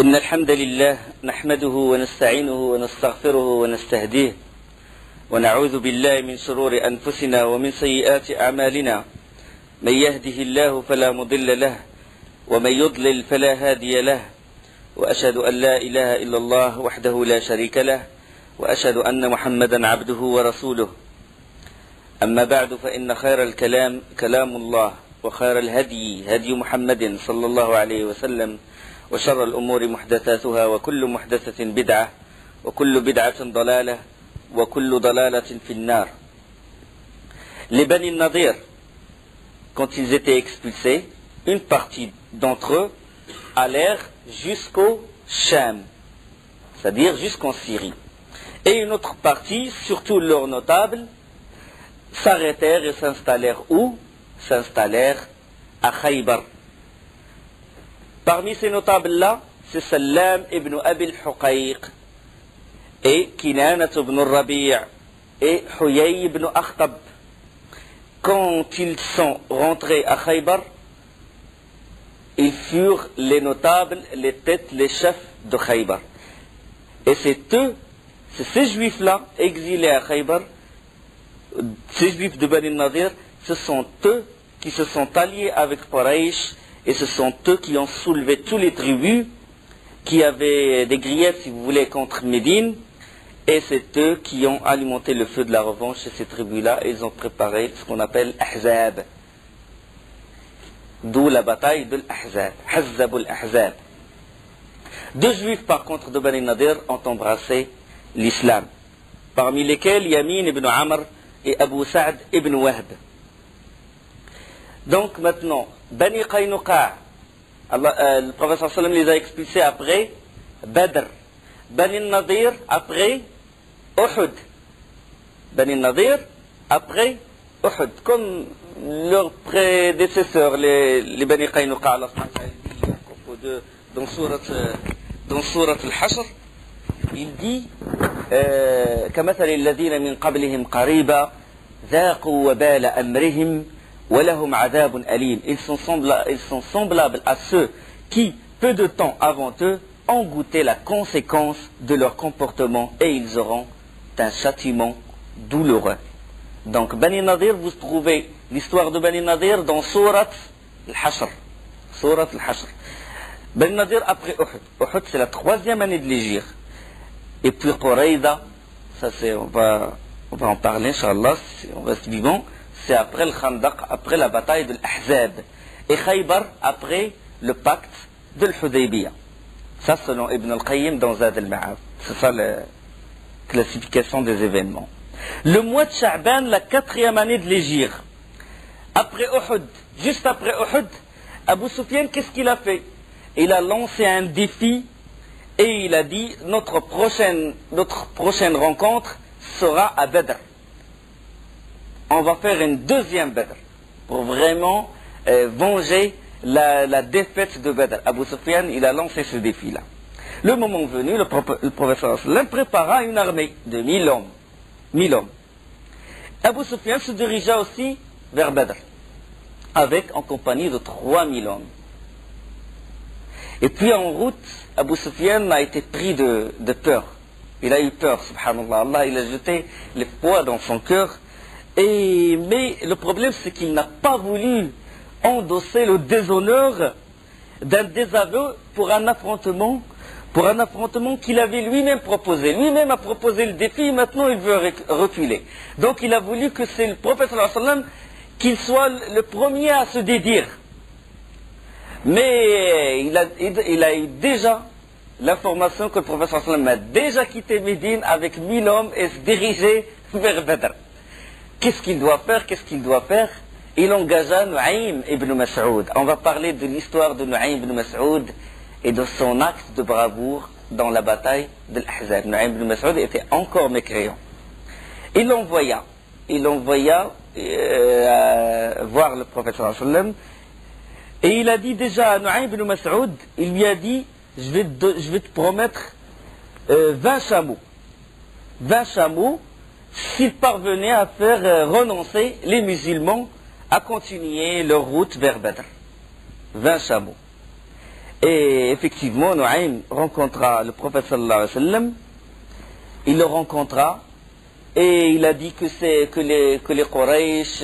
إن الحمد لله نحمده ونستعينه ونستغفره ونستهديه ونعوذ بالله من شرور أنفسنا ومن سيئات أعمالنا. من يهده الله فلا مضل له ومن يضلل فلا هادي له، وأشهد أن لا إله إلا الله وحده لا شريك له، وأشهد أن محمدا عبده ورسوله. أما بعد، فإن خير الكلام كلام الله، وخير الهدي هدي محمد صلى الله عليه وسلم، وشر الأمور محدثاتها، وكل محدثة بدعة، وكل بدعة ضلالة، وكل ضلالة في النار. Les Bani Nadir, quand ils étaient expulsés, une partie d'entre eux allèrent jusqu'au Cham, c'est-à-dire jusqu'en Syrie. Et une autre partie, surtout leurs notables, s'arrêtèrent et s'installèrent où? S'installèrent à Khaybar. Parmi ces notables-là, c'est Salam ibn Abi al-Huqayq et Kinanat ibn al-Rabi' et Huyay ibn Akhtab. Quand ils sont rentrés à Khaybar, ils furent les notables, les têtes, les chefs de Khaybar. Et c'est ces juifs-là, exilés à Khaybar, ces juifs de Bani Nadir, ce sont eux qui se sont alliés avec Quraysh, et ce sont eux qui ont soulevé tous les tribus qui avaient des griefs, si vous voulez, contre Médine, et c'est eux qui ont alimenté le feu de la revanche chez ces tribus-là, et ils ont préparé ce qu'on appelle Ahzab. D'où la bataille de l'Ahzab, Hazzab al-Ahzab. Deux juifs, par contre, de Bani Nadir ont embrassé l'islam, parmi lesquels Yamin ibn Amr et Abu Sa'd ibn Wahb. Donc maintenant, Bani Qaynuqa, le prophète sallam les a expulsés après Badr. Bani Nadir après Uhud. Bani Nadir après Uhud. Comme leurs prédécesseurs, les Bani Qaynuqa, Allah dit à propos de, dans Surat Al-Hashr, il dit كمثل الذين من قبلهم قريبا ذاقوا وبال أمرهم وَلَهُمْ عَذَابٌ أَلِيمٌ. Ils sont semblables à ceux qui, peu de temps avant eux, ont goûté la conséquence de leur comportement et ils auront un châtiment douloureux. Donc, Bani Nadir, vous trouvez l'histoire de Bani Nadir dans Surat Al-Hashr. Surat Al-Hashr. Bani Nadir après Uhud. Uhud, c'est la 3e année de l'Hégire. Et puis Qurayza, ça c'est, on va en parler, Inch'Allah, si on reste vivant. C'est après le Khandaq, après la bataille de l'Ahzab. Et Khaybar, après le pacte de l'Hudaybiyah. Ça, selon Ibn al-Qayyim dans Zad al-Ma'ad. C'est ça la classification des événements. Le mois de Sha'ban, la 4e année de l'Hégire. Après Uhud, juste après Uhud, Abu Sufyan, qu'est-ce qu'il a fait? Il a lancé un défi et il a dit notre prochaine rencontre sera à Badr. On va faire une deuxième Badr pour vraiment venger la défaite de Badr. Abu Sufyan, il a lancé ce défi-là. Le moment venu, le professeur sallam prépara une armée de 1000 hommes. 1000 hommes. Abu Sufyan se dirigea aussi vers Badr, en compagnie de 3000 hommes. Et puis en route, Abu Sufyan a été pris de peur. Il a eu peur, subhanallah. Allah, il a jeté le poids dans son cœur. Mais le problème, c'est qu'il n'a pas voulu endosser le déshonneur d'un désaveu pour un affrontement qu'il avait lui-même proposé. Lui-même a proposé le défi, maintenant il veut reculer. Donc il a voulu que c'est le prophète sallallahu alayhi wa sallam qu'il soit le premier à se dédire. Mais il a eu déjà l'information que le prophète sallallahu alayhi wa sallam a déjà quitté Médine avec 1000 hommes et se dirigeait vers Badr. Qu'est-ce qu'il doit faire? Il engagea Nu'aym ibn Mas'ud. On va parler de l'histoire de Nu'aym ibn Mas'ud et de son acte de bravoure dans la bataille de l'Ahzab. Nu'aym ibn Mas'ud était encore mécréant. Il l'envoya voir le prophète sallallahu alayhi wa sallam et il a dit déjà à Nu'aym ibn Mas'ud, il lui a dit je vais te promettre 20 chameaux. 20 chameaux s'ils parvenaient à faire renoncer les musulmans à continuer leur route vers Badr. 20 chameaux. Et effectivement, Nu'aym rencontra le prophète sallallahu alayhi wa sallam. Il le rencontra et il a dit que les Quraysh,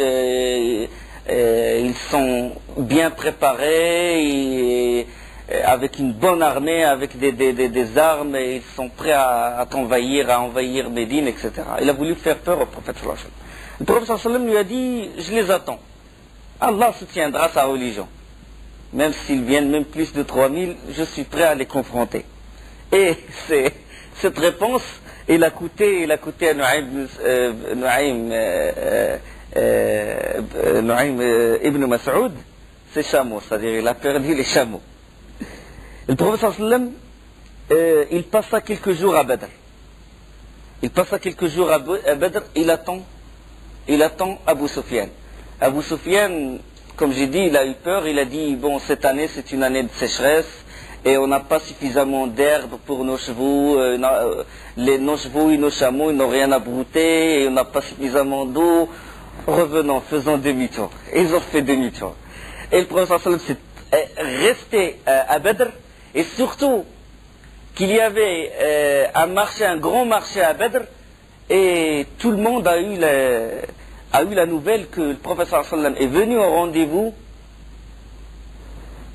ils sont bien préparés, et avec une bonne armée, avec des armes, et ils sont prêts à envahir Médine, etc. Il a voulu faire peur au prophète sallallahu alayhi wa sallam. Le prophète sallallahu alayhi wa sallam lui a dit, je les attends. Allah soutiendra sa religion. Même s'ils viennent même plus de 3000, je suis prêt à les confronter. Et cette réponse, il a coûté à Nu'aym ibn Mas'ud ses chameaux, c'est-à-dire il a perdu les chameaux. Le prophète sallallahu alayhi wa sallam, il passa quelques jours à Badr. Il attend Abu Sufyan. Abu Sufyan, comme j'ai dit, il a eu peur, il a dit, bon, cette année c'est une année de sécheresse, et on n'a pas suffisamment d'herbe pour nos chevaux, nos chevaux et nos chameaux, ils n'ont rien à brouter, et on n'a pas suffisamment d'eau, revenons, faisons demi-tour. Et ils ont fait demi-tour. Et le prophète sallallahu alayhi wa sallam s'est resté à Badr, et surtout qu'il y avait un grand marché à Badr, et tout le monde a eu la nouvelle que le prophète sallallahu alayhi wa sallam est venu au rendez-vous,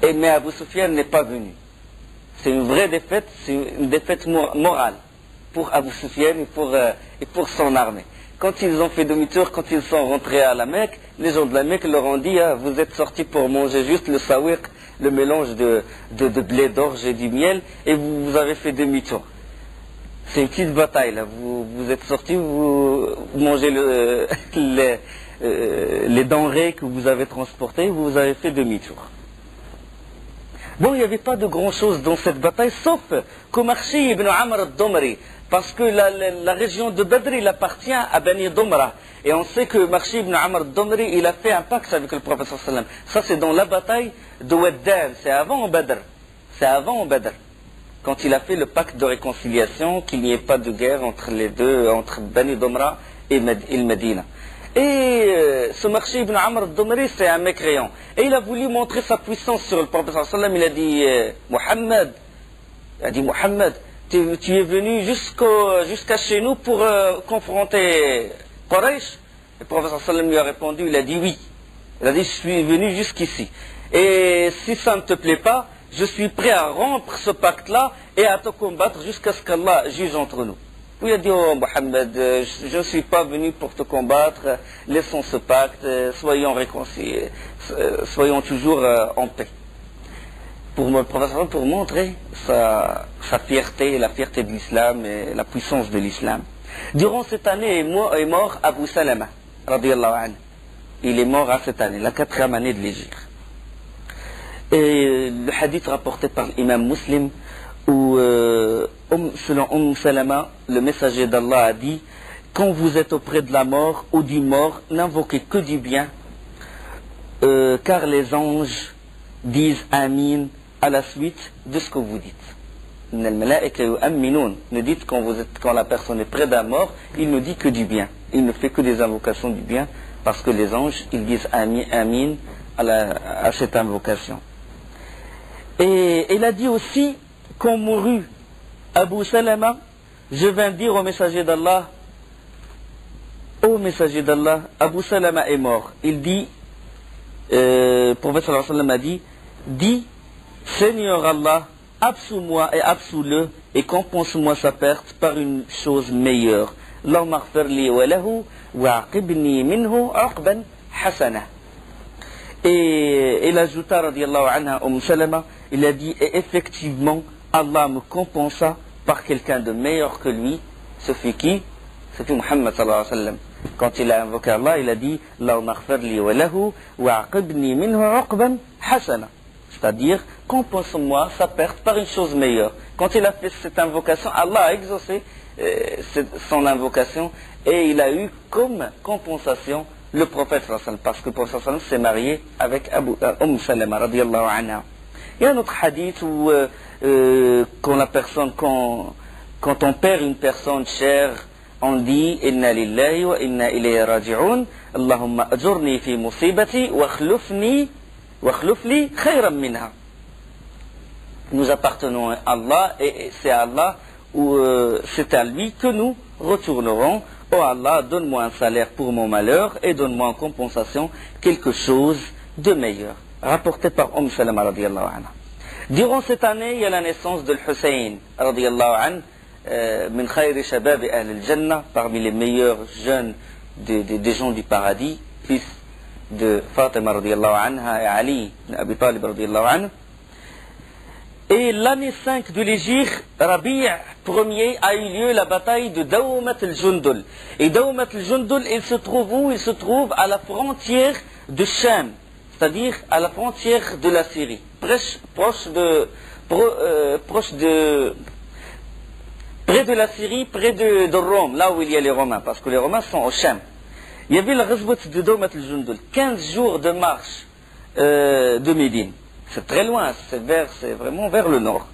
mais Abu Sufyan n'est pas venu. C'est une vraie défaite, c'est une défaite morale pour Abu Sufyan et pour son armée. Quand ils ont fait demi-tour, quand ils sont rentrés à la Mecque, les gens de la Mecque leur ont dit, vous êtes sortis pour manger juste le sawiq, le mélange de blé d'orge et du miel, et vous avez fait demi-tour. C'est une petite bataille là. Vous êtes sortis, vous mangez les denrées que vous avez transportées, vous avez fait demi-tour. Bon, il n'y avait pas de grand chose dans cette bataille, sauf qu'Omarchi ibn Amr al-Domri, parce que la région de Badr, il appartient à Bani Domra. Et on sait que Marchi ibn Amr al-Domri, il a fait un pacte avec le prophète sallallahu alayhi wa sallam. Ça, c'est dans la bataille de Waddan, c'est avant Badr. Quand il a fait le pacte de réconciliation, qu'il n'y ait pas de guerre entre les deux, entre Bani Domra et le Médina. Et ce Marchi ibn Amr al-Domri, c'est un mécréant. Et il a voulu montrer sa puissance sur le prophète sallallahu alayhi wa sallam. Il a dit, Mohammed, tu es venu jusqu'à chez nous pour confronter Quraysh. Le prophète sallallahu alayhi wa sallam lui a répondu, il a dit oui. Il a dit, je suis venu jusqu'ici. Et si ça ne te plaît pas, je suis prêt à rompre ce pacte-là et à te combattre jusqu'à ce qu'Allah juge entre nous. Puis il a dit, oh Mohammed, je ne suis pas venu pour te combattre, laissons ce pacte, soyons réconciliés, soyons toujours en paix. Pour montrer sa fierté, la fierté de l'islam et la puissance de l'islam. Durant cette année est mort Abu Salama, radiyallahu anhu. Il est mort à cette année, la 4e année de l'Hégire. Et le hadith rapporté par l'imam Muslim, où selon Salama, le messager d'Allah a dit, quand vous êtes auprès de la mort ou du mort, n'invoquez que du bien, car les anges disent Amin à la suite de ce que vous dites. Ne dites quand la personne est près d'un mort, il ne dit que du bien. Il ne fait que des invocations du bien, parce que les anges, ils disent Amin à cette invocation. Et il a dit aussi, quand mourut Abu Salama, je vins dire au messager d'Allah, ô messager d'Allah, Abu Salama est mort. Il dit, le prophète sallallahu alayhi wa sallam a dit, dis, Seigneur Allah, absous-moi et absous-le et compense-moi sa perte par une chose meilleure. Allahumma aghfir li wa lahu wa aqibni minhu uqban hasana. Et il ajouta, radiyallahu anha, Salama, il a dit, et effectivement, Allah me compensa par quelqu'un de meilleur que lui. Ce fut qui? Ce fut Muhammad sallallahu alayhi wa sallam. Quand il a invoqué Allah, il a dit, Allahumma aghfir li wa lahu wa aqibni minhu uqban hasana. C'est-à-dire, compense-moi sa perte par une chose meilleure. Quand il a fait cette invocation, Allah a exaucé son invocation et il a eu comme compensation le prophète sallallahu alayhi wa sallam, parce que le prophète sallallahu alayhi wa sallam s'est marié avec Salama radiyallahu anha. Il y a un autre hadith où quand on perd une personne chère, on dit Inna lillahi wa inna ilayhi raji'un, Allahumma ajurni fi musibati wa akhlufni khayran minha. nous appartenons à Allah et c'est à Allah ou c'est à lui que nous retournerons. Oh Allah, donne-moi un salaire pour mon malheur et donne-moi en compensation quelque chose de meilleur. Rapporté par Salama radiyallahu anha. Durant cette année, il y a la naissance de Hussein radiyallahu anhu, min khayri shabab ahl al-jannah, parmi les meilleurs jeunes des gens du paradis, fils de Fatima radiyallahu anha et Ali ibn Abi Talib radiyallahu anhu. Et l'année 5 de l'Hégire, Rabi' Ier a eu lieu la bataille de Dawmat al-Jundul. Et Dawmat al-Jundul, il se trouve où? Il se trouve à la frontière de Sham, c'est-à-dire à la frontière de la Syrie, près de la Syrie, près de Rome, là où il y a les Romains, parce que les Romains sont au Sham. Il y avait la ghazwat de Dawmat al-Jundul, 15 jours de marche de Médine. C'est très loin, c'est vraiment vers le nord.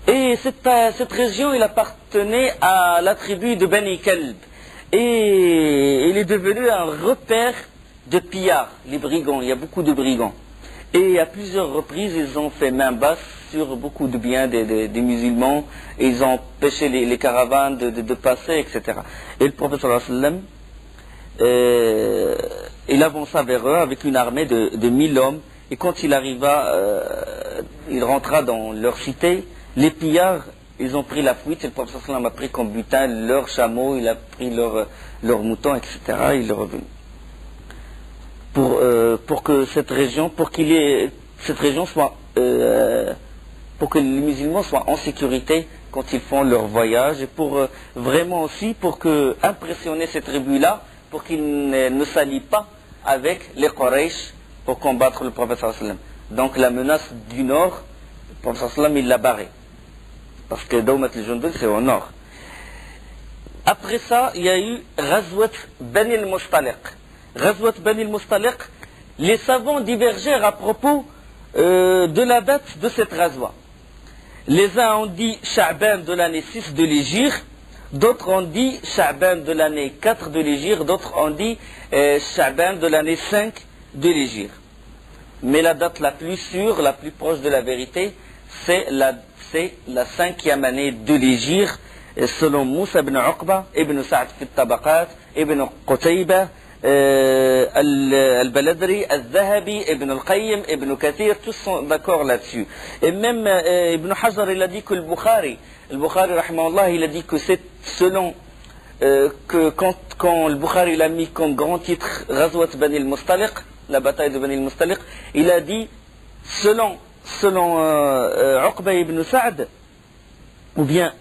Et cette région, il appartenait à la tribu de Bani Kalb. Et il est devenu un repère de pillards, les brigands. Il y a beaucoup de brigands. Et à plusieurs reprises, ils ont fait main basse sur beaucoup de biens des musulmans. Et ils ont empêché les caravanes de passer, etc. Et le prophète sallallahu alayhi wa sallam, il avança vers eux avec une armée de 1000 hommes. Et quand il arriva, il rentra dans leur cité, les pillards, ils ont pris la fuite, et le prophète sallam a pris comme butin leurs chameaux, il a pris leurs moutons, etc. Il est revenu. Pour que cette région soit, pour que les musulmans soient en sécurité quand ils font leur voyage, et pour vraiment aussi pour impressionner ces tribus-là, pour qu'ils ne s'allient pas avec les Quraysh, pour combattre le prophète sallallahu alayhi wa sallam. Donc la menace du nord, le prophète sallallahu alayhi wa sallam, il l'a barré. Parce que Dawmat al-Jundul, c'est au nord. Après ça, il y a eu Ghazwat Bani al-Mustaliq. Ghazwat Bani al-Mustaliq, les savants divergèrent à propos de la date de cette Ghazwa. Les uns ont dit Sha'ban de l'année 6 de l'Hégire, d'autres ont dit Sha'ban de l'année 4 de l'Hégire, d'autres ont dit Sha'ban de l'année 5 de l'Hégire. Mais la date la plus sûre, la plus proche de la vérité, c'est la 5e année de l'Hégire, selon Moussa ibn Uqba, ibn Sa'd fi al-Tabaqat, ibn Qutayba, al-Baladri, al-Zahabi, ibn al-Qayyim, ibn Kathir, tous sont d'accord là-dessus. Et même Ibn Hajar, il a dit que le Bukhari, rahimahullah, il a dit que c'est selon que quand le Bukhari l'a mis comme grand titre Ghazwat Bani al-Mustaliq, la bataille de Bani al-Mustaliq, il a dit selon Uqba ibn Sa'd, ou bien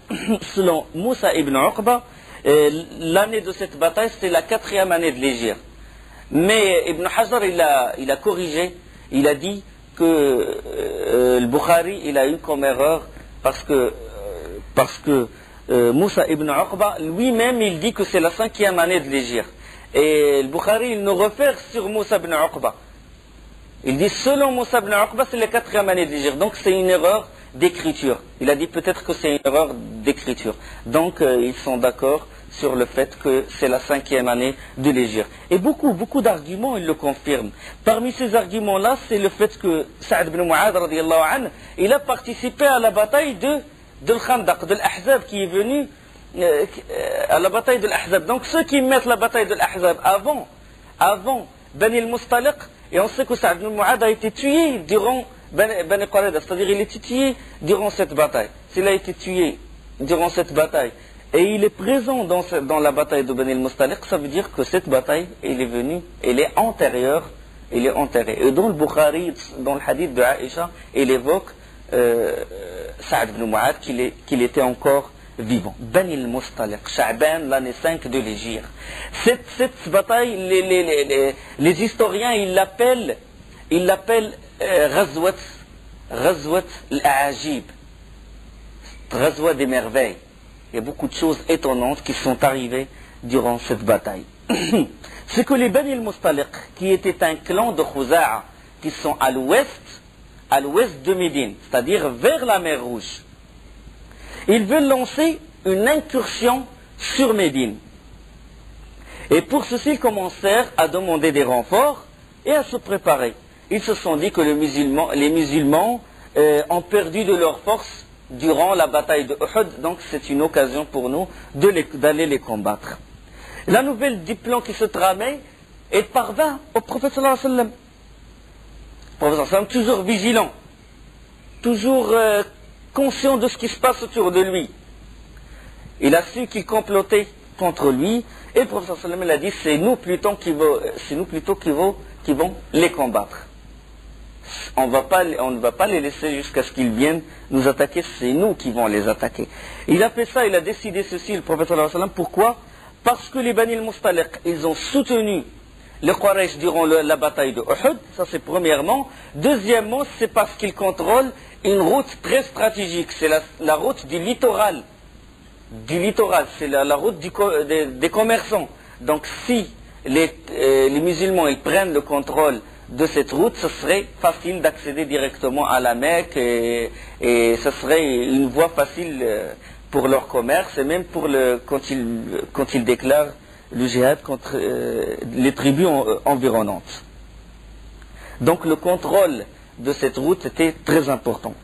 selon Moussa ibn Uqba, l'année de cette bataille c'était la 4e année de l'Hégire. Mais Ibn Hajar il a corrigé, il a dit que le Bukhari il a eu comme erreur parce que Moussa ibn Uqba lui-même il dit que c'est la 5e année de l'Hégire. Et le Bukhari il nous réfère sur Moussa ibn Uqba. Il dit selon Moussa ibn Uqba c'est la 4e année de l'Hégire. Donc c'est une erreur d'écriture. Il a dit peut-être que c'est une erreur d'écriture. Donc ils sont d'accord sur le fait que c'est la 5e année de l'Hégire. Et beaucoup d'arguments ils le confirment. Parmi ces arguments-là, c'est le fait que Sa'd ibn Mu'adh radiyallahu anhu, il a participé à la bataille de l'Khandaq, de l'Ahzab qui est venu à la bataille de l'Ahzab. Donc ceux qui mettent la bataille de l'Ahzab avant Bani al-Mustaliq, et on sait que Sa'd ibn Mu'adh a été tué durant Bani Qurayza, c'est-à-dire il a été tué durant cette bataille. S'il a été tué durant cette bataille et il est présent dans la bataille de Bani al-Mustaliq, ça veut dire que cette bataille, elle est antérieure, elle est enterrée. Et dans le Bukhari, dans le hadith de Aïcha, il évoque Sa'd ibn Mu'adh qu'il était encore vivant. Bani al-Mustaliq, Sha'ban, l'année 5 de l'Hégire. Cette bataille, les historiens, ils l'appellent Ghazwat al-A'ajib, Ghazwat des merveilles. Il y a beaucoup de choses étonnantes qui sont arrivées durant cette bataille. C'est que les Bani al-Mustaliq, qui étaient un clan de Khuza'a, qui sont à l'ouest de Médine, c'est-à-dire vers la mer Rouge, ils veulent lancer une incursion sur Médine. Et pour ceci, ils commencèrent à demander des renforts et à se préparer. Ils se sont dit que les musulmans ont perdu de leur force durant la bataille de Uhud, donc c'est une occasion pour nous d'aller les combattre. La nouvelle du plan qui se tramait, elle parvint au prophète sallallahu alayhi wa sallam. Le prophète sallallahu alayhi wa sallam, toujours vigilant, toujours conscient de ce qui se passe autour de lui. Il a su qu'ils complotaient contre lui, et le prophète sallallahu alayhi wa sallam a dit, c'est nous plutôt qui vont les combattre. On ne va pas les laisser jusqu'à ce qu'ils viennent nous attaquer, c'est nous qui vont les attaquer. Il a fait ça, il a décidé ceci, le prophète sallallahu alayhi wa sallam. Pourquoi? Parce que les Bani al-Mustaliq, ils ont soutenu les Quraysh durant la bataille de Uhud, ça c'est premièrement. Deuxièmement, c'est parce qu'ils contrôlent une route très stratégique, c'est la route du littoral. C'est la route des commerçants. Donc si les musulmans ils prennent le contrôle de cette route, ce serait facile d'accéder directement à la Mecque et ce serait une voie facile pour leur commerce et même quand ils déclarent le djihad contre les tribus environnantes. Donc le contrôle de cette route était très important.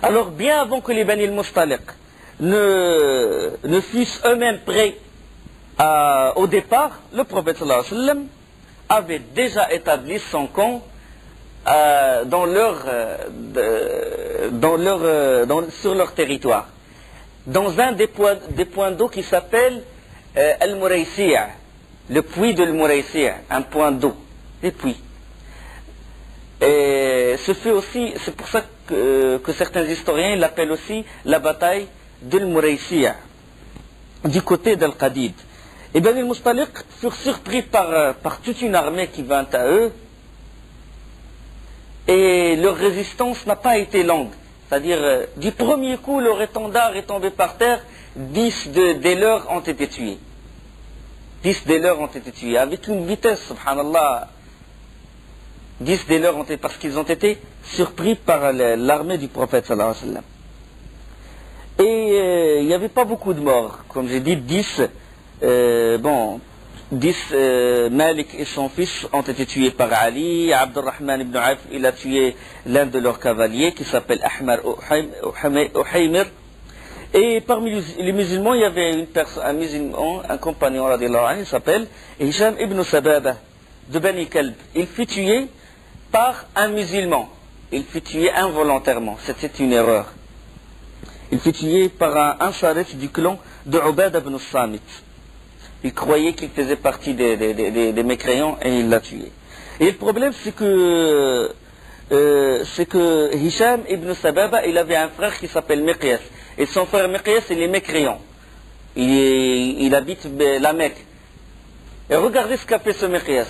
Alors bien avant que les Bani al-Mustaliq ne fussent eux-mêmes prêts au départ, le prophète sallallahu alayhi wa sallam avait déjà établi son camp sur leur territoire, dans un des points d'eau qui s'appelle Al-Muraysi', le puits de Al-Muraysi', un point d'eau, des puits. Et c'est pour ça que certains historiens l'appellent aussi la bataille de Al-Muraysi', du côté d'Al-Qadid. Et Bani al-Mustaliq furent surpris par toute une armée qui vint à eux, et leur résistance n'a pas été longue. C'est-à-dire, du premier coup, leur étendard est tombé par terre, 10 des leurs ont été tués. 10 des leurs ont été tués, avec une vitesse, subhanallah. 10 des leurs parce qu'ils ont été surpris par l'armée du prophète sallallahu alayhi wa sallam. Et il n'y avait pas beaucoup de morts, comme j'ai dit, 10, Malik et son fils ont été tués par Ali. Abdurrahman ibn Auf, il a tué l'un de leurs cavaliers qui s'appelle Ahmar Uhaymir. Et parmi les musulmans, il y avait un musulman, un compagnon, il s'appelle Hisham ibn Sababa de Bani Kalb. Il fut tué par un musulman. Il fut tué involontairement. C'était une erreur. Il fut tué par un sharif du clan de Ubada ibn Samit. Il croyait qu'il faisait partie des mécréants et il l'a tué. Et le problème, c'est que Hisham ibn Sababa, il avait un frère qui s'appelle Miqyas. Et son frère Miqyas, il est mécréant. Il habite la Mecque. Et regardez ce qu'a fait ce Miqyas.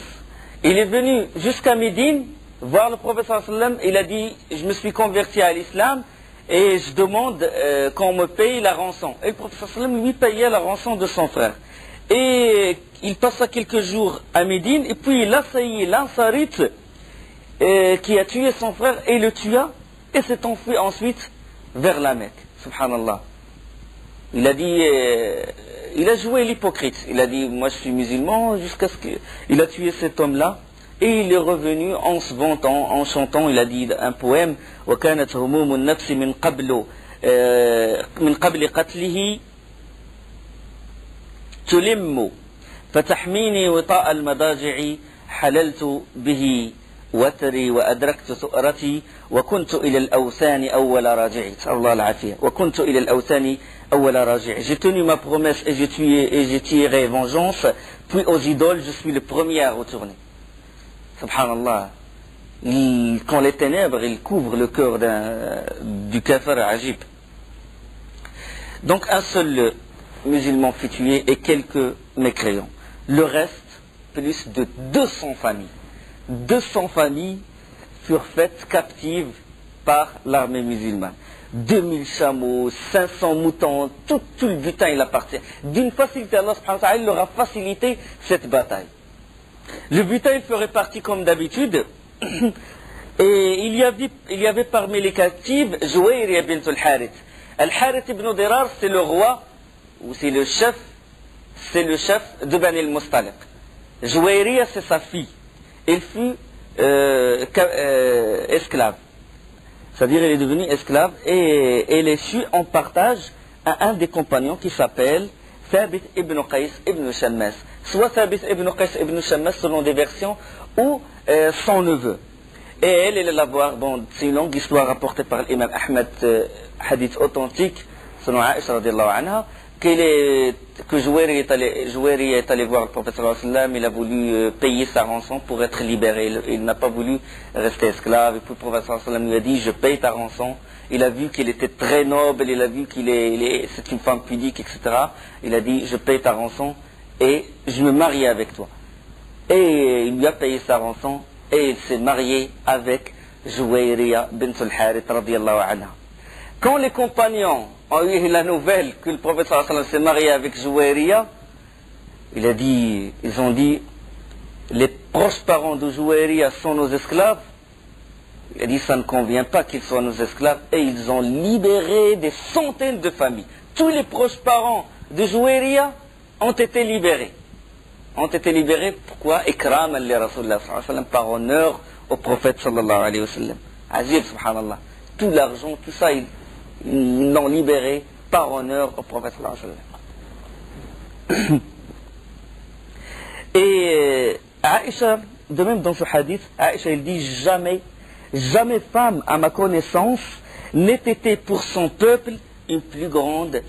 Il est venu jusqu'à Médine voir le prophète sallallahu alayhi wa sallam. Il a dit, je me suis converti à l'islam et je demande qu'on me paye la rançon. Et le prophète sallallahu alayhi wa sallam lui payait la rançon de son frère. Et il passa quelques jours à Médine, et puis il assaillit l'Ansarite qui a tué son frère et le tua, et s'est enfui ensuite vers la Mecque. Subhanallah. Il a dit, il a joué l'hypocrite. Il a dit, moi je suis musulman, jusqu'à ce qu'il a tué cet homme-là, et il est revenu en se vantant, en chantant. Il a dit un poème, وَكَانَتْ هُمُومُ النَّفْسِ مِنْ قَبْلِ قَتْلِهِ تلم فتحميني وطاء المضاجع حللت به وتري وأدركت ثؤرتي وكنت إلى الأوثان أول راجع. الله العافية. وكنت إلى الأوثان أول راجع. J'ai tenu ma promesse et j'ai tiré vengeance, puis aux idoles je suis le premier à retourner. Subhanallah. Quand les ténèbres ils couvrent le cœur du kafir ajib. Donc un seul musulmans fut tué et quelques mécréants. Le reste, plus de 200 familles. 200 familles furent faites captives par l'armée musulmane. 2000 chameaux, 500 moutons, tout le butin il appartient. D'une facilité, Allah subhanahu wa ta'ala leur a facilité cette bataille. Le butin il ferait partie comme d'habitude. Et il y avait parmi les captives Jouayriya bint al-Harith. Al-Harith ibn Dirar, c'est le roi, ou c'est le chef de Bani al-Mustaliq. Jouayriya, c'est sa fille. Elle fut esclave. C'est-à-dire, elle est devenue esclave et elle est chue en partage à un des compagnons qui s'appelle Thabit ibn Qais ibn Shammas. Soit Thabit ibn Qais ibn Shammas selon des versions, ou son neveu. Et elle allait la voir, bon, c'est une longue histoire rapportée par l'imam Ahmed, hadith authentique, selon Aïcha radiallahu anha, que Jouairi est allé voir le prophète sallallahu alayhi wa sallam, il a voulu payer sa rançon pour être libéré. Il n'a pas voulu rester esclave. Et puis le prophète sallallahu alayhi wa sallam lui a dit, je paye ta rançon. Il a vu qu'il était très noble, il a vu c'est une femme pudique, etc. Il a dit, je paye ta rançon et je me marie avec toi. Et il lui a payé sa rançon et il s'est marié avec Jouairiya bint al-Harith radiallahu anha. Quand les compagnons ont eu la nouvelle que le prophète sallallahu alayhi wa sallam s'est marié avec Jouairiya, ils ont dit, les proches parents de Jouairiya sont nos esclaves. Il a dit, ça ne convient pas qu'ils soient nos esclaves. Et ils ont libéré des centaines de familles. Tous les proches parents de Jouairiya ont été libérés. Pourquoi? Ikram li Rasulullah sallallahu alayhi wa sallam, par honneur au prophète sallallahu alayhi wa sallam. Azib, subhanallah. Tout l'argent, tout ça, ils l'ont libéré par honneur au prophète sallallahu alayhi wa sallam. Et Aïcha, de même dans ce hadith, Aïcha, il dit, jamais femme à ma connaissance n'ait été pour son peuple une plus grande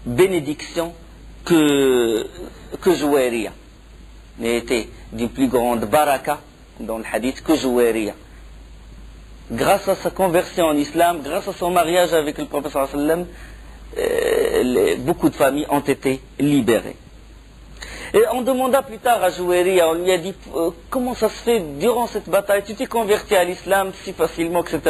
bénédiction que Jouairiya. N'ait été d'une plus grande baraka dans le hadith que Jouairiya. Grâce à sa conversion en islam, grâce à son mariage avec le prophète sallallahu alayhi wa sallam, beaucoup de familles ont été libérées. Et on demanda plus tard à Jouairiya, on lui a dit, comment ça se fait durant cette bataille, tu t'es converti à l'islam si facilement, etc.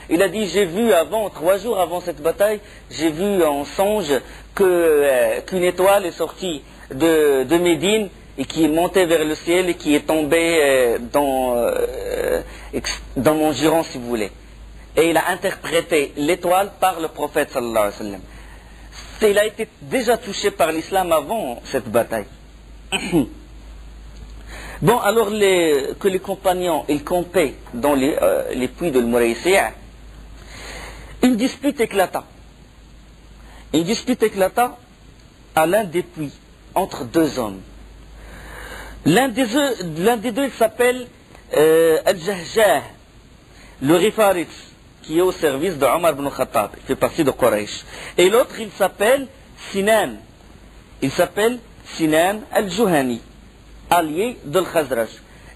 Il a dit, j'ai vu 3 jours avant cette bataille, j'ai vu en songe qu'une étoile est sortie de Médine et qui est montée vers le ciel et qui est tombée dans mon giron, si vous voulez. Et il a interprété l'étoile par le prophète sallallahu alayhi wa sallam. Il a été déjà touché par l'islam avant cette bataille. Bon, alors que les compagnons ils campaient dans les puits de l'Mouraïsi', une dispute éclata. Une dispute éclata à l'un des puits entre 2 hommes. L'un des deux il s'appelle Al-Jahjah, le Rifarit, qui est au service de Omar ibn Khattab, il fait partie de Quraysh. Et l'autre il s'appelle Sinan. Il s'appelle Sinan al-Juhani, allié de l'Khazraj.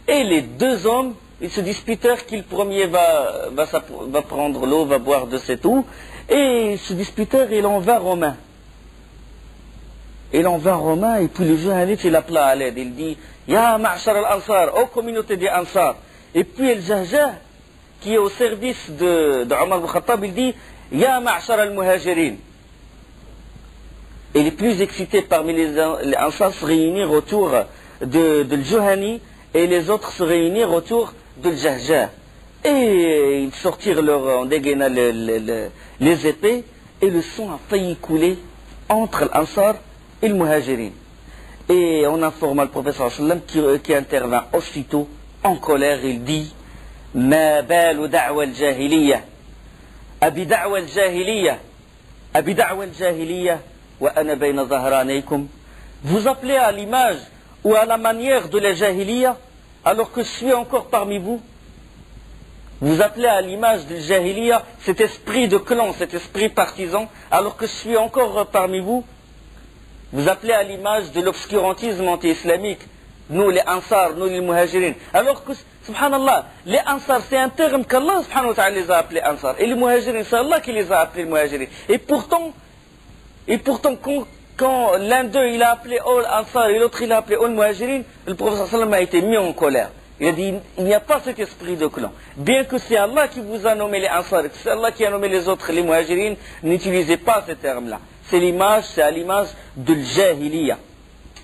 Et les 2 hommes, ils se disputèrent qui le premier va prendre l'eau, va boire de cette eau, et ils se disputèrent et il en vint romain. Et puis le Juhani, il appela à l'aide, il dit, Ya ma'shar al-Ansar, ô communauté des Ansar. Et puis el-Jahjah, qui est au service de Omar ibn Khattab, il dit, Ya ma'shar al-Muhajirin. Et les plus excités parmi les Ansar se réunirent autour de Juhani et les autres se réunirent autour de Jahjah. Et ils sortirent en dégainant les épées et le sang a failli couler entre l'Ansar et le Muhajirin. Et on informa le professeur sallam qui intervint aussitôt en colère. Il dit Ma balu da'wa al-jahiliya Abi da'wa al-jahiliya Abi da'wa al-jahiliya Vous appelez à l'image ou à la manière de la jahiliya alors que je suis encore parmi vous. Vous appelez à l'image de la jahiliya, cet esprit de clan, cet esprit partisan, alors que je suis encore parmi vous. Vous appelez à l'image de l'obscurantisme anti-islamique, nous les Ansar, nous les Muhajirin. Alors que, subhanallah, les Ansar c'est un terme qu'Allah subhanahu wa ta'ala les a appelés Ansar. Et les Muhajirin, c'est Allah qui les a appelés Muhajirin. Et pourtant, quand l'un d'eux il a appelé All Ansar et l'autre il a appelé All Muhajirin, le prophète sallam a été mis en colère. Il a dit, il n'y a pas cet esprit de clan. Bien que c'est Allah qui vous a nommé les Ansar, c'est Allah qui a nommé les autres les Muhajirin, n'utilisez pas ces termes-là. C'est à l'image de l'Jahiliya.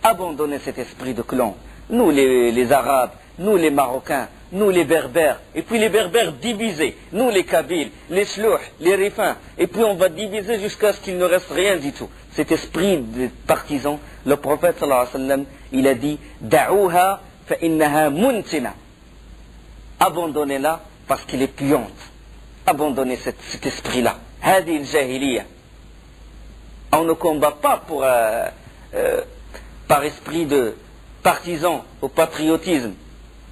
Abandonnez cet esprit de clan. Nous les Arabes, nous les Marocains, nous les Berbères, et puis les Berbères divisés, nous les Kabyles, les Shlouh, les Rifins, et puis on va diviser jusqu'à ce qu'il ne reste rien du tout. Cet esprit de partisan, le prophète sallallahu alayhi wa sallam, il a dit Da'ouha fa innaha muntina. Abandonnez-la parce qu'elle est puante. abandonner cet esprit-là. هذه الجاهلية. On ne combat pas par esprit de partisan au patriotisme.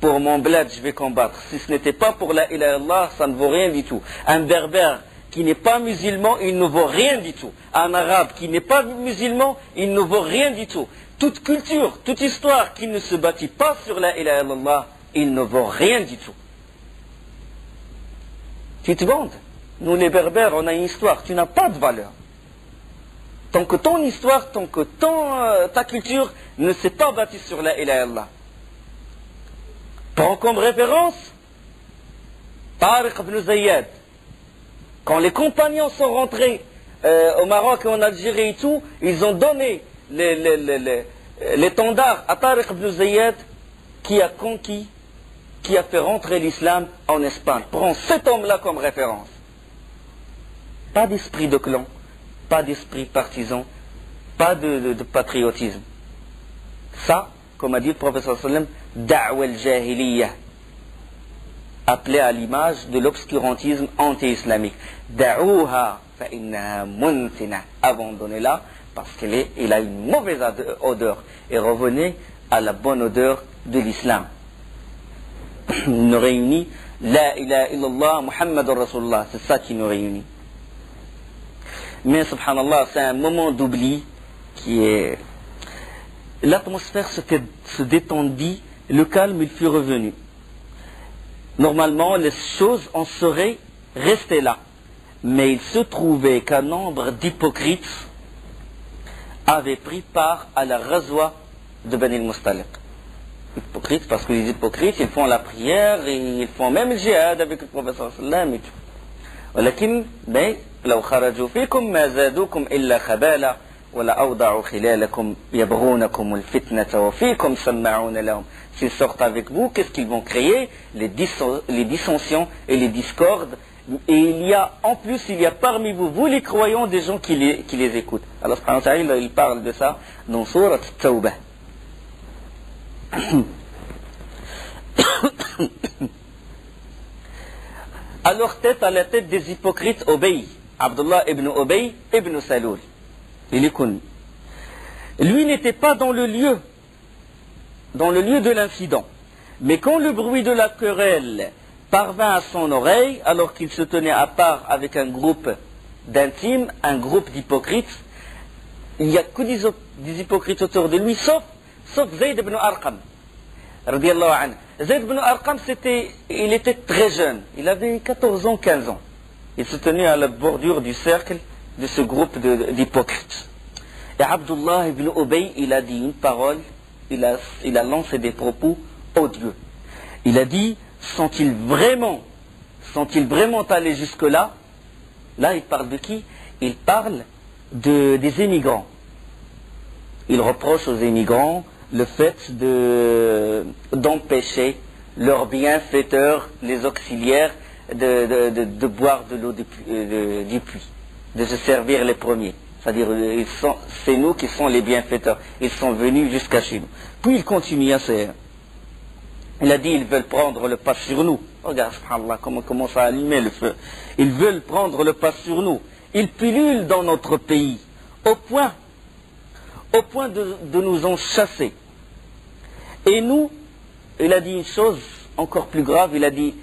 Pour mon bled, je vais combattre. Si ce n'était pas pour la ilaha illallah, ça ne vaut rien du tout. Un berbère qui n'est pas musulman, il ne vaut rien du tout. Un arabe qui n'est pas musulman, il ne vaut rien du tout. Toute culture, toute histoire qui ne se bâtit pas sur la ilaha illallah, il ne vaut rien du tout. Tu te bandes. Nous les berbères, on a une histoire. Tu n'as pas de valeur. Tant que ton histoire, tant que ta culture ne s'est pas bâtie sur la ilaha illallah. Prends comme référence Tariq ibn Zayyad. Quand les compagnons sont rentrés au Maroc et en Algérie et tout, ils ont donné l'étendard à Tariq ibn Zayyad qui a conquis, qui a fait rentrer l'islam en Espagne. Prends cet homme-là comme référence. Pas d'esprit de clan, pas d'esprit partisan, pas de patriotisme. Ça, comme a dit le professeur sallam, da'wa al-jahiliya, appelé à l'image de l'obscurantisme anti-islamique. Da'uha fa innaha muntina. Abandonnez-la parce qu'elle a une mauvaise odeur. Et revenez à la bonne odeur de l'islam. Nous réunit la ilaha illallah Muhammadur Rasulullah. C'est ça qui nous réunit. Mais subhanallah, c'est un moment d'oubli qui est... L'atmosphère se détendit, le calme il fut revenu. Normalement, les choses en seraient restées là. Mais il se trouvait qu'un nombre d'hypocrites avaient pris part à la razwa de Bani al-Mustaliq. Hypocrites parce que les hypocrites, ils font la prière et ils font même le jihad avec le professeur sallam et tout. ولكن لو خرجوا فيكم ما زادوكم إلا خبالا ولا أوضعوا خلالكم يبغونكم الفتنة وفيكم سماعون لهم. S'ils sortent avec vous, qu'est-ce qu'ils vont créer? Les dissensions et les discordes. Et en plus, il y a parmi vous les croyants, des gens qui les écoutent. Allah subhanahu wa ta'ala, il parle de ça dans Surat Tawbah. À leur tête, à la tête des hypocrites, Obey, Abdullah ibn Obey ibn Saloul. Il est connu. Lui n'était pas dans le lieu de l'incident. Mais quand le bruit de la querelle parvint à son oreille, alors qu'il se tenait à part avec un groupe d'intimes, un groupe d'hypocrites, il n'y a que des hypocrites autour de lui, sauf Zayd ibn Arqam. Radiallahu anhu. Zayd ibn Arqam, il était très jeune. Il avait 14 ans, 15 ans. Il se tenait à la bordure du cercle de ce groupe d'hypocrites. Et Abdullah ibn Ubay, il a dit une parole, il a lancé des propos odieux. Il a dit, sont-ils vraiment allés jusque-là? Là, il parle de qui? Il parle des émigrants. Il reproche aux émigrants le fait d'empêcher leurs bienfaiteurs, les auxiliaires, de boire de l'eau du puits, de se servir les premiers. C'est-à-dire, c'est nous qui sommes les bienfaiteurs. Ils sont venus jusqu'à chez nous. Puis il continue à se... Il a dit, ils veulent prendre le pas sur nous. Regarde, subhanallah, comment commence à allumer le feu. Ils veulent prendre le pas sur nous. Ils pullulent dans notre pays, au point de nous en chasser. Et nous, il a dit une chose encore plus grave, il a dit,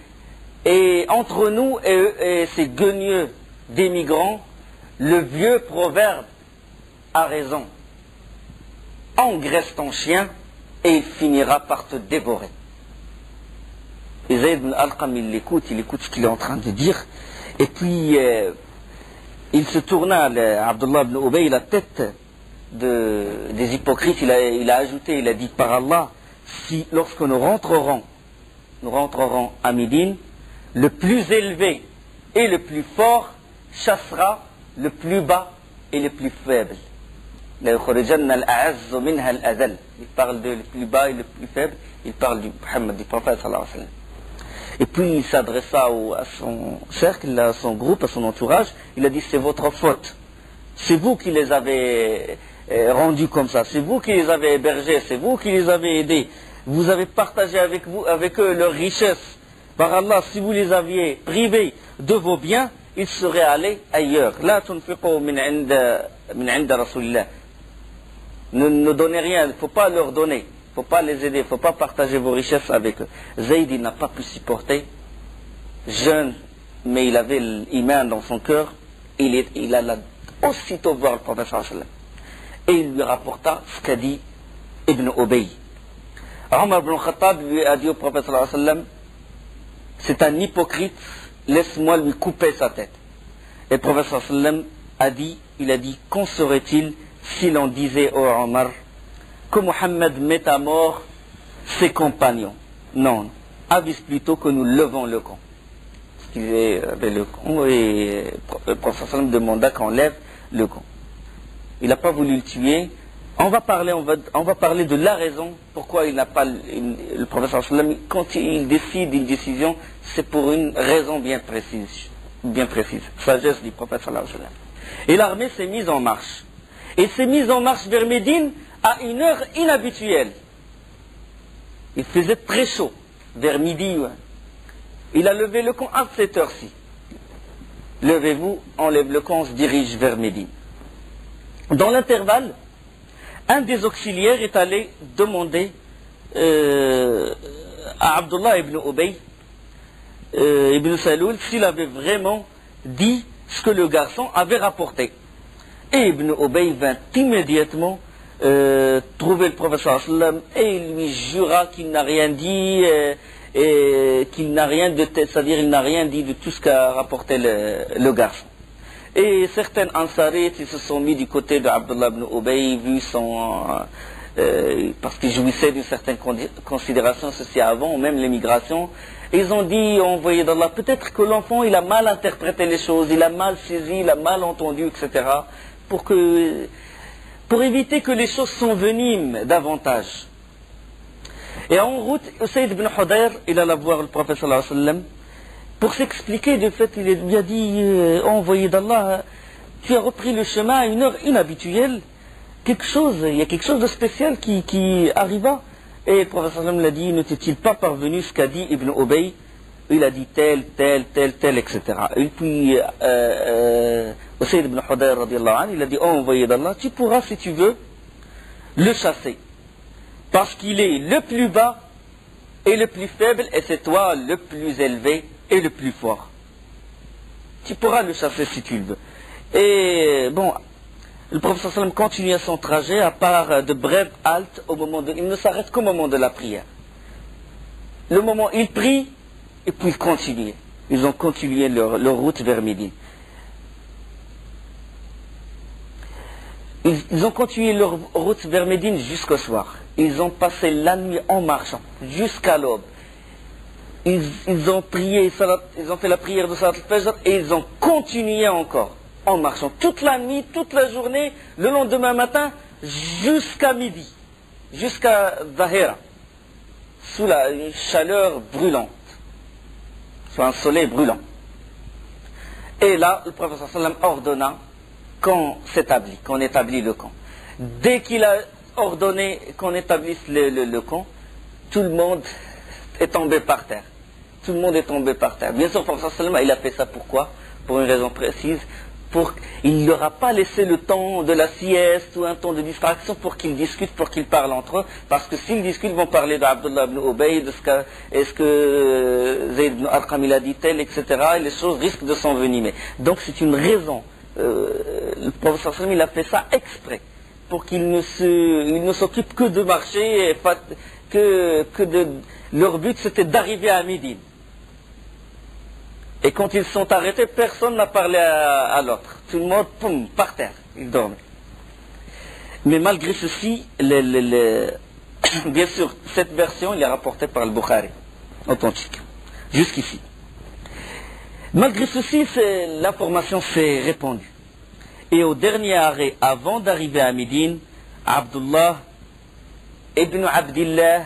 et entre nous et ces guigneux d'émigrants, le vieux proverbe a raison. Engraisse ton chien et il finira par te dévorer. Et Zayd ibn Arqam, il écoute ce qu'il est en train de dire. Et puis, il se tourna, Abdullah ibn Ubay, la tête des hypocrites, il a ajouté, il a dit, par Allah, si lorsque nous rentrerons à Médine, le plus élevé et le plus fort chassera le plus bas et le plus faible. Il parle de le plus bas et le plus faible, il parle du Muhammad, du prophète sallallahu alayhi wa sallam. Et puis il s'adressa à son cercle, à son groupe, à son entourage, il a dit, c'est votre faute. C'est vous qui les avez rendus comme ça, c'est vous qui les avez hébergés, c'est vous qui les avez aidés. Vous avez partagé avec eux leurs richesses, Par Allah, si vous les aviez privés de vos biens, ils seraient allés ailleurs. La tunfiqu min 'inda Rasulillah. Ne donnez rien, il ne faut pas leur donner, il ne faut pas les aider, il ne faut pas partager vos richesses avec eux. Zayd, il n'a pas pu supporter, jeune, mais il avait l'iman dans son cœur, il alla aussitôt voir le prophète sallallahu alayhi wa sallam. Et il lui rapporta ce qu'a dit Ibn Ubay. Omar ibn Khattab lui a dit au prophète sallallahu alayhi wa sallam, c'est un hypocrite, laisse-moi lui couper sa tête. Et le prophète sallallahu alayhi wa sallam il a dit, qu'en serait-il si l'on disait au Omar que Mohammed met à mort ses compagnons? Non, avise plutôt que nous levons le camp. Parce qu'il avait le camp et le prophète sallallahu alayhi wa sallam demanda qu'on lève le camp. Il n'a pas voulu le tuer. On va parler de la raison pourquoi il n'a pas le prophète sallallahu alayhi wa sallam, quand il décide une décision, c'est pour une raison bien précise. Sagesse du prophète sallallahu alayhi wa sallam. Et l'armée s'est mise en marche. Et s'est mise en marche vers Médine à une heure inhabituelle. Il faisait très chaud, vers midi. Ouais. Il a levé le camp à cette heure-ci. Levez-vous, on lève le camp, on se dirige vers Médine. Dans l'intervalle, un des auxiliaires est allé demander à Abdullah ibn Ubay ibn Saloul s'il avait vraiment dit ce que le garçon avait rapporté. Et Ibn Ubay vint immédiatement trouver le prophète sallallahu alayhi wa sallam et il lui jura qu'il n'a rien dit et qu'il n'a rien de tête, c'est-à-dire il n'a rien dit de tout ce qu'a rapporté le garçon. Et certaines ansarites, ils se sont mis du côté de Abdullah ibn Ubay, vu parce qu'il jouissait d'une certaine considération, ceci avant, même l'émigration. Ils ont dit, envoyé d'Allah, peut-être que l'enfant, il a mal interprété les choses, il a mal saisi, il a mal entendu, etc. Pour éviter que les choses s'enveniment davantage. Et en route, Usayd ibn Hudayr, il alla voir le prophète sallallahu alayhi wa sallam, pour s'expliquer du fait, il lui a dit, envoyé d'Allah, tu as repris le chemin à une heure inhabituelle, il y a quelque chose de spécial qui arriva. Et le prophète sallallahu alayhi wa sallam l'a dit, ne t'est-il pas parvenu ce qu'a dit Ibn Ubay? Il a dit tel, etc. Et puis, Usayd ibn Hudayr, radiallahu anhu, il a dit, oh envoyé d'Allah, tu pourras, si tu veux, le chasser. Parce qu'il est le plus bas et le plus faible, et c'est toi le plus élevé et le plus fort. Tu pourras le chasser si tu le veux. Et bon, le prophète sallallahu alayhi wa sallam continue son trajet, à part de brèves haltes, il ne s'arrête qu'au moment de la prière. Le moment, il prie, et puis il continue. Ils ont continué leur route vers Médine. Ils ont continué leur route vers Médine jusqu'au soir. Ils ont passé la nuit en marchant, jusqu'à l'aube. Ils ont prié, ils ont fait la prière de Salat al-Fajr et ils ont continué encore en marchant toute la nuit, toute la journée, le lendemain matin, jusqu'à midi, jusqu'à Zahira, sous une chaleur brûlante, sous un soleil brûlant. Et là, le prophète sallallahu alayhi wa sallam ordonna qu'on établit le camp. Dès qu'il a ordonné qu'on établisse le camp, tout le monde est tombé par terre. Tout le monde est tombé par terre. Bien sûr, le prophète sallallahu alayhi wa sallam, il a fait ça pourquoi? Pour une raison précise. Il ne leur a pas laissé le temps de la sieste ou un temps de distraction pour qu'ils discutent, pour qu'ils parlent entre eux. Parce que s'ils discutent, ils vont parler d'Abdullah ibn Ubay, est-ce que Zayd ibn Arqam il a dit tel, etc. Et les choses risquent de s'envenimer. Donc c'est une raison. Le prophète sallallahu alayhi wa sallam, il a fait ça exprès. Pour qu'ils ne s'occupent que de marcher, et pas leur but c'était d'arriver à Médine. Et quand ils sont arrêtés, personne n'a parlé à l'autre. Tout le monde, poum, par terre, ils dorment. Mais malgré ceci, bien sûr, cette version, il est rapportée par le Bukhari, authentique, jusqu'ici. Malgré ceci, l'information s'est répandue. Et au dernier arrêt, avant d'arriver à Médine, Abdullah ibn Abdillah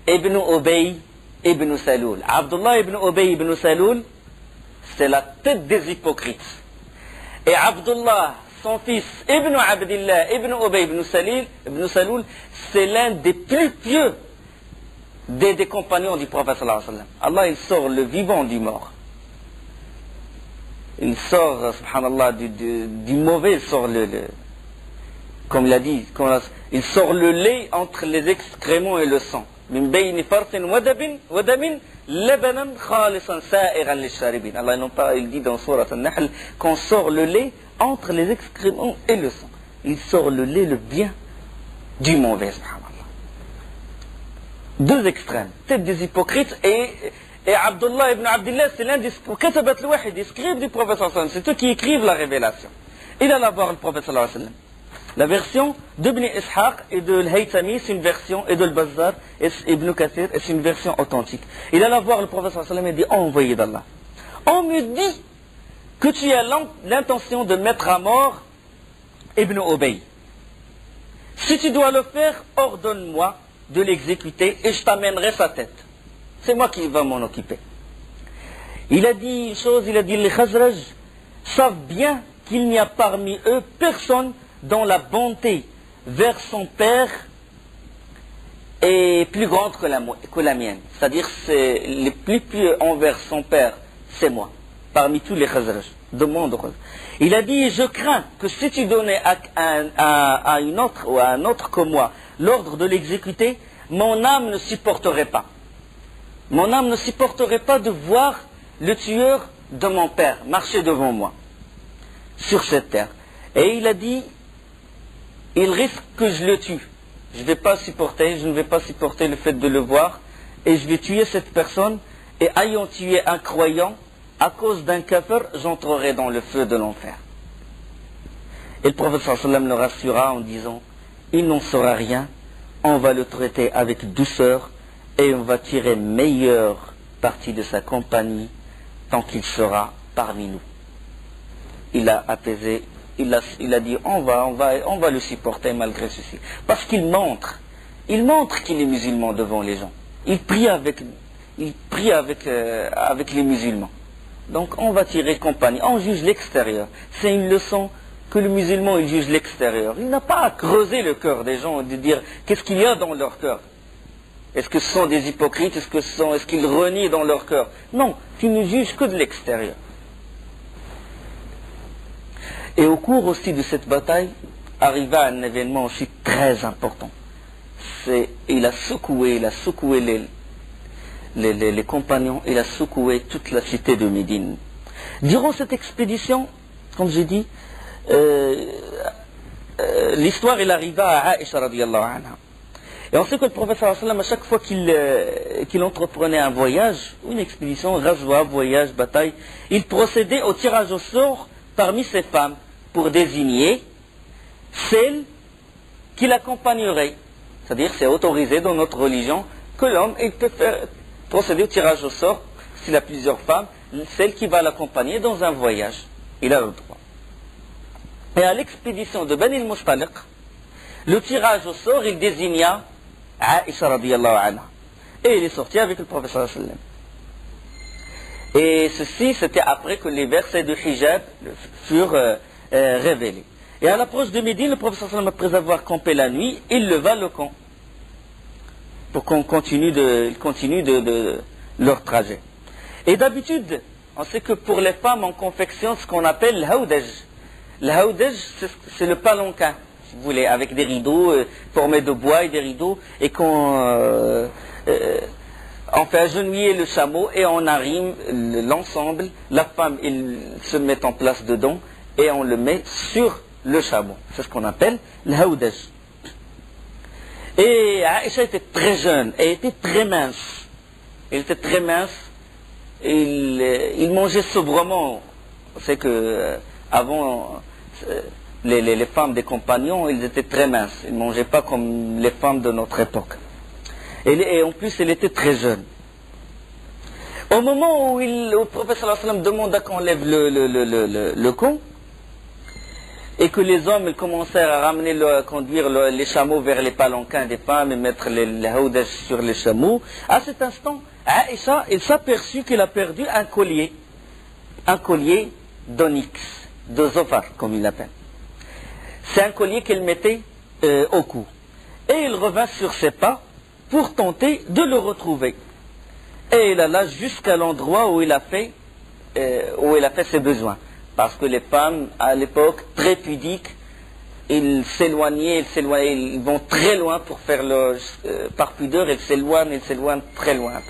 ibn Ubay ibn Saloul. Abdullah ibn Ubay ibn Saloul, c'est la tête des hypocrites. Et Abdullah, son fils, ibn Abdillah ibn Ubay ibn Saloul, c'est l'un des plus pieux des compagnons du prophète sallallahu alayhi wa sallam. Allah, il sort le vivant du mort. Il sort, subhanallah, du mauvais, il sort comme il a dit, il sort le lait entre les excréments et le sang. Allah il dit dans Surat An-Nahl qu'on sort le lait entre les excréments et le sang. Il sort le lait, le bien, du mauvais, subhanallah. Deux extrêmes, tête des hypocrites et Abdullah ibn Abdillah, c'est l'un des scribes du prophète sallallahu alayhi wa sallam. C'est eux qui écrivent la révélation. Il alla voir le prophète sallallahu alayhi wa sallam. La version d'Ibn Ishaq et de l'Haytami, c'est une version, et de l'Bazzar et Ibn Kathir, c'est une version authentique. Il alla voir le prophète sallallahu alayhi wa sallam et dit, oh, envoyé d'Allah, on me dit que tu as l'intention de mettre à mort Ibn Ubay. Si tu dois le faire, ordonne-moi de l'exécuter et je t'amènerai sa tête. C'est moi qui va m'en occuper. Il a dit une chose, il a dit, les Khazraj savent bien qu'il n'y a parmi eux personne dont la bonté vers son père est plus grande que la mienne. C'est-à-dire, le plus pieux envers son père, c'est moi, parmi tous les Khazraj, de monde. Il a dit, je crains que si tu donnais à une autre ou à un autre que moi l'ordre de l'exécuter, mon âme ne supporterait pas. Mon âme ne supporterait pas de voir le tueur de mon père marcher devant moi sur cette terre. Et il a dit, il risque que je le tue. Je ne vais pas supporter le fait de le voir et je vais tuer cette personne et ayant tué un croyant, à cause d'un kafir, j'entrerai dans le feu de l'enfer. Et le prophète sallallahu alayhi wa sallam le rassura en disant, il n'en saura rien, on va le traiter avec douceur et on va tirer meilleure partie de sa compagnie tant qu'il sera parmi nous. Il a apaisé, il a dit on va le supporter malgré ceci. Parce qu'il montre qu'il est musulman devant les gens. Il prie avec les musulmans. Donc on va tirer compagnie, on juge l'extérieur. C'est une leçon que le musulman il juge l'extérieur. Il n'a pas à creuser le cœur des gens et de dire qu'est-ce qu'il y a dans leur cœur. Est-ce que ce sont des hypocrites? Est-ce qu'ils renient dans leur cœur? Non, tu ne juges que de l'extérieur. Et au cours aussi de cette bataille, arriva un événement aussi très important. Il a secoué les compagnons, il a secoué toute la cité de Médine. Durant cette expédition, comme j'ai dit, l'histoire il arriva à Aïcha radiyallahu anha. Et on sait que le prophète sallallahu alayhi wa sallam, à chaque fois qu'il entreprenait un voyage, une expédition, ghazwa, voyage, bataille, il procédait au tirage au sort parmi ses femmes pour désigner celles qui l'accompagneraient. C'est-à-dire, c'est autorisé dans notre religion que l'homme il peut procéder au tirage au sort, s'il a plusieurs femmes, celle qui va l'accompagner dans un voyage. Il a le droit. Et à l'expédition de Bani al-Mustaliq, le tirage au sort, il désigna Aïcha radiyallahu anha. Et il est sorti avec le prophète sallallahu alayhi wa sallam. Et ceci, c'était après que les versets de hijab furent révélés. Et à l'approche de Médine, le prophète sallallahu alayhi wa sallam, après avoir campé la nuit, il leva le camp pour qu'on continue de leur trajet. Et d'habitude, on sait que pour les femmes, on confectionne ce qu'on appelle le haoudaj. Le haoudaj, c'est le palanquin, si vous voulez, avec des rideaux formés de bois et des rideaux, et qu'on fait agenouiller le chameau et on arrime l'ensemble. La femme, elle se met en place dedans et on le met sur le chameau. C'est ce qu'on appelle le haoudaj. Et Aïcha était très jeune, elle était très mince. Elle était très mince. Il mangeait sobrement. On sait que avant, les femmes des compagnons, ils étaient très minces. Ils ne mangeaient pas comme les femmes de notre époque. Et en plus, elle était très jeune. Au moment où le prophète sallallahu alayhi wa sallam demanda qu'on lève le camp, et que les hommes ils commencèrent à conduire les chameaux vers les palanquins des femmes et mettre les haoudaj sur les chameaux, à cet instant, Aïcha, il s'aperçut qu'il a perdu un collier d'onyx, de zofar, comme il l'appelle. C'est un collier qu'elle mettait au cou. Et il revint sur ses pas pour tenter de le retrouver. Et il alla jusqu'à l'endroit où il a fait ses besoins. Parce que les femmes, à l'époque, très pudiques, ils s'éloignaient, ils vont très loin pour faire par pudeur, ils s'éloignent très loin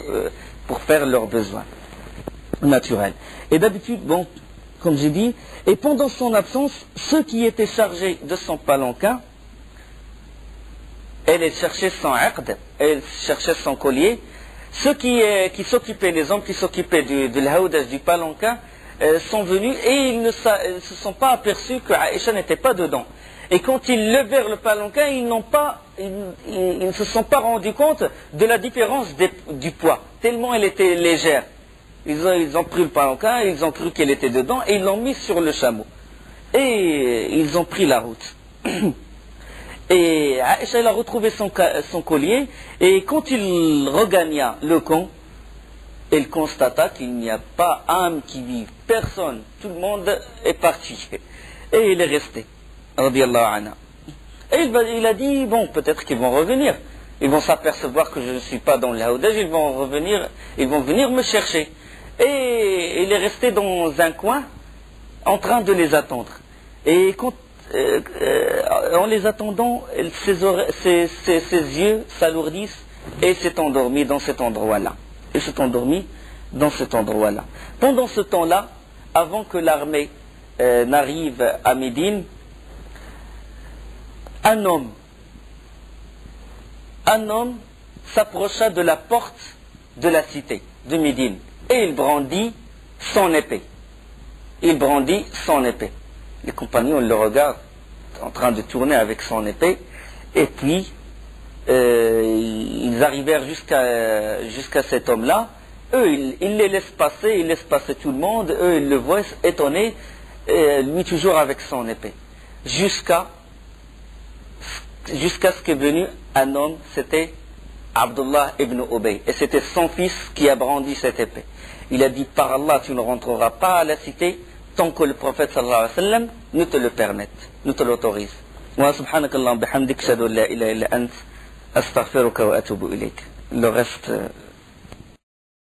pour faire leurs besoins naturels. Et d'habitude, bon, comme j'ai dit, et pendant son absence, ceux qui étaient chargés de son palanquin, elle cherchait son aqd, elle cherchait son collier, ceux qui s'occupaient, les hommes qui s'occupaient de l'haoudaj, du palanquin, sont venus et ils ne se sont pas aperçus que Aïcha n'était pas dedans. Et quand ils levèrent le palanquin, ils ne se sont pas rendus compte de la différence du poids, tellement elle était légère. Ils ont pris le palanquin, ils ont cru qu'elle était dedans et ils l'ont mis sur le chameau. Et ils ont pris la route. Et Aïcha, elle a retrouvé son collier, et quand il regagna le camp, elle constata qu'il n'y a pas âme qui vive, personne, tout le monde est parti. Et il est resté, radiyallahu anha. Et il a dit, bon, peut-être qu'ils vont revenir, ils vont s'apercevoir que je ne suis pas dans le haoudaj, ils vont venir me chercher. Et il est resté dans un coin, en train de les attendre. Et quand en les attendant, ses yeux s'alourdissent et s'est endormi dans cet endroit-là. Pendant ce temps-là, avant que l'armée n'arrive à Médine, un homme s'approcha de la porte de la cité de Médine et il brandit son épée. Les compagnons le regardent en train de tourner avec son épée, et puis ils arrivèrent jusqu'à cet homme-là. Eux, ils les laissent passer tout le monde. Eux, ils le voient étonné, lui toujours avec son épée. Jusqu'à ce qu'est venu un homme, c'était Abdullah ibn Ubay, et c'était son fils qui a brandi cette épée. Il a dit, par Allah, tu ne rentreras pas à la cité tant que le prophète sallallahu alayhi wa sallam ne te le permette, ne te l'autorise. Wa subhanakallahumma bihamdik, ashhadu an la ilaha illa ant, astaghfiruka wa atubu ilayk. Le reste